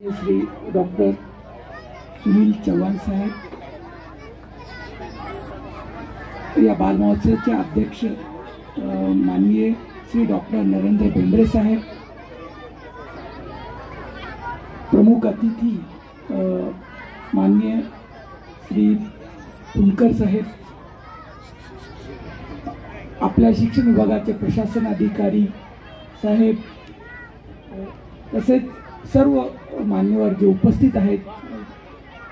Shri doctor Sunil Chavan साहेब, या बाल महोत्सवाचे अध्यक्ष माननीय श्री डॉक्टर नरेंद्र बेंद्रे साहेब, प्रमुख अतिथी माननीय श्री पुणकर साहेब, आपल्या शिक्षण विभागाचे प्रशासन अधिकारी साहेब, तसेच सर्व मान्यवर जे उपस्थित आहेत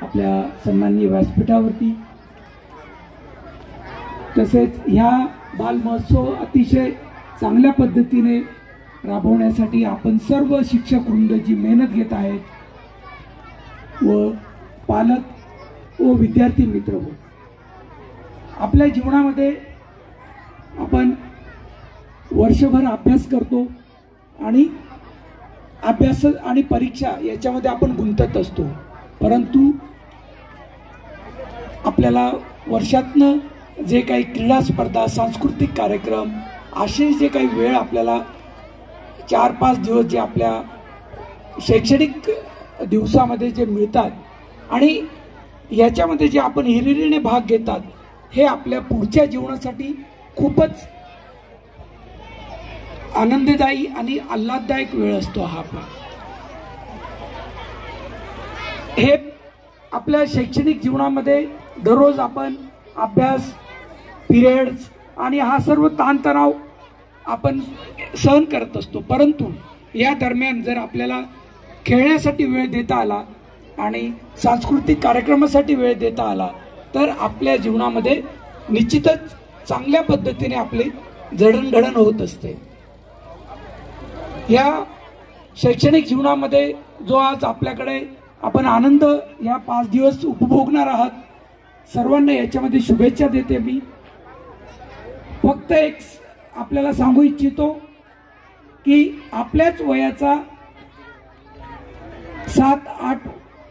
आपल्या सन्माननीय व्यासपीठावरती, तसेच ह्या बाल महोत्सव अतिशय चांगल्या पद्धतीने राबवण्यासाठी आपण सर्व शिक्षक वृंद जी मेहनत घेत आहेत व पालक व विद्यार्थी मित्र हो, आपल्या जीवनामध्ये आपण वर्षभर अभ्यास करतो आणि अभ्यास आणि परीक्षा याच्यामध्ये आपण गुंतत असतो, परंतु आपल्याला वर्षातनं जे काही क्रीडा स्पर्धा, सांस्कृतिक कार्यक्रम, असे जे काही वेळ आपल्याला 4-5 दिवस जे आपल्या शैक्षणिक दिवसामध्ये जे मिळतात आणि याच्यामध्ये जे आपण हिरिरीने भाग घेतात, हे आपल्या पुढच्या जीवनासाठी खूपच आनंददायी आणि आल्हाददायक वेळ असतो हा आपला। हे आपल्या शैक्षणिक जीवनामध्ये दररोज आपण अभ्यास, पिरियड्स आणि हा सर्व ताणतणाव आपण सहन करत असतो, परंतु या दरम्यान जर आपल्याला खेळण्यासाठी वेळ देता आला आणि सांस्कृतिक कार्यक्रमासाठी वेळ देता आला तर आपल्या जीवनामध्ये निश्चितच चांगल्या पद्धतीने आपली जडणघडण होत असते। या शैक्षणिक जीवनामध्ये जो आज आपल्याकडे आपण आनंद या 5 दिवस उपभोगणार आहात, सर्वांना याच्यामध्ये शुभेच्छा देते मी। फक्त एक आपल्याला सांगू इच्छितो की आपल्याच वयाचा 7-8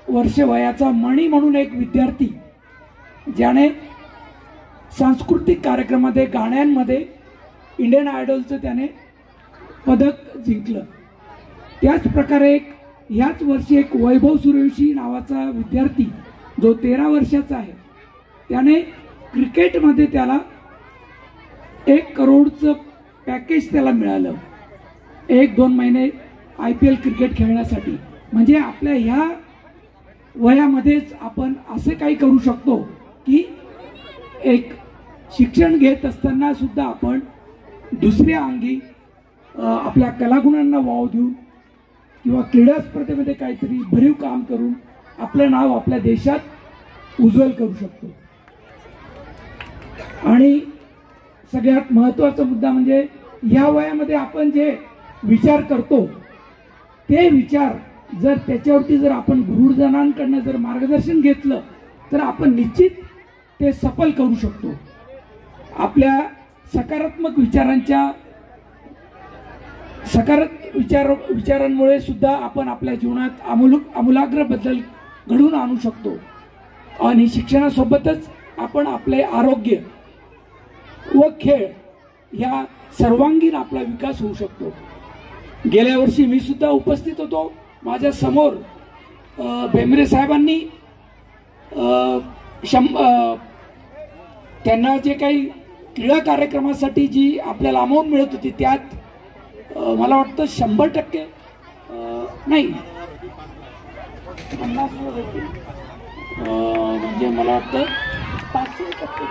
वर्ष वयाचा मणी म्हणून एक विद्यार्थी, ज्याने सांस्कृतिक कार्यक्रमामध्ये, गाण्यांमध्ये इंडियन आयडॉलचं त्याने पदक जिंकलं, त्याच प्रकारे ह्याच वर्षी एक वैभव सूर्यवंशी नावाचा विद्यार्थी जो 13 वर्षाचा आहे, त्याने क्रिकेटमध्ये त्याला 1 करोडचं पॅकेज त्याला मिळालं 1-2 महिने IPL क्रिकेट खेळण्यासाठी। म्हणजे आपल्या ह्या वयामध्येच आपण असे काही करू शकतो की एक शिक्षण घेत असताना सुद्धा आपण दुसऱ्या अंगी आपल्या कलागुणांना वाव देऊन किंवा क्रीडा स्पर्धेमध्ये काहीतरी भरीव काम करून आपलं नाव आपल्या देशात उज्ज्वल करू शकतो। आणि सगळ्यात महत्त्वाचा मुद्दा म्हणजे या वयामध्ये आपण जे विचार करतो ते विचार जर त्याच्यावरती जर आपण गुरुजनांकडनं जर मार्गदर्शन घेतलं तर आपण निश्चित ते सफल करू शकतो। आपल्या सकारात्मक विचारांमुळे सुद्धा आपण आपल्या जीवनात आमूलाग्र बदल घडवून आणू शकतो आणि शिक्षणासोबतच आपण आपले आरोग्य व खेळ या सर्वांगीण आपला विकास होऊ शकतो। गेल्या वर्षी मी सुद्धा उपस्थित होतो, माझ्या समोर बेंद्रे साहेबांनी त्यांना जे काही क्रीडा कार्यक्रमासाठी जी आपल्याला अमाऊंट मिळत होती त्यात मला वाटतं 100% नाही 50 म्हणजे मला वाटतं 500%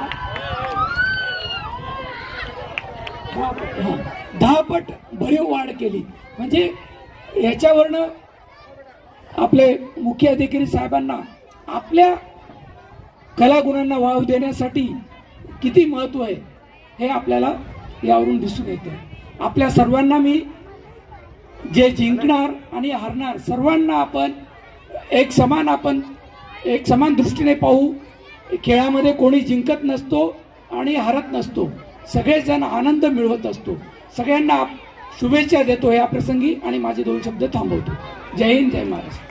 10 पट भरीव वाढ केली। म्हणजे याच्यावरनं आपले मुख्य अधिकारी साहेबांना आपल्या कलागुणांना वाव देण्यासाठी किती महत्त्व आहे हे आपल्याला यावरून दिसून येते। आपल्या सर्वांना मी जे जिंकणार आणि हारणार सर्वांना आपण एक समान दृष्टीने पाहू। खेळामध्ये कोणी जिंकत नसतो आणि हारत नसतो, सगळेजण आनंद मिळवत असतो। सगळ्यांना शुभेच्छा देतो या प्रसंगी आणि माझे 2 शब्द थांबवतो। जय हिंद, जय महाराष्ट्र।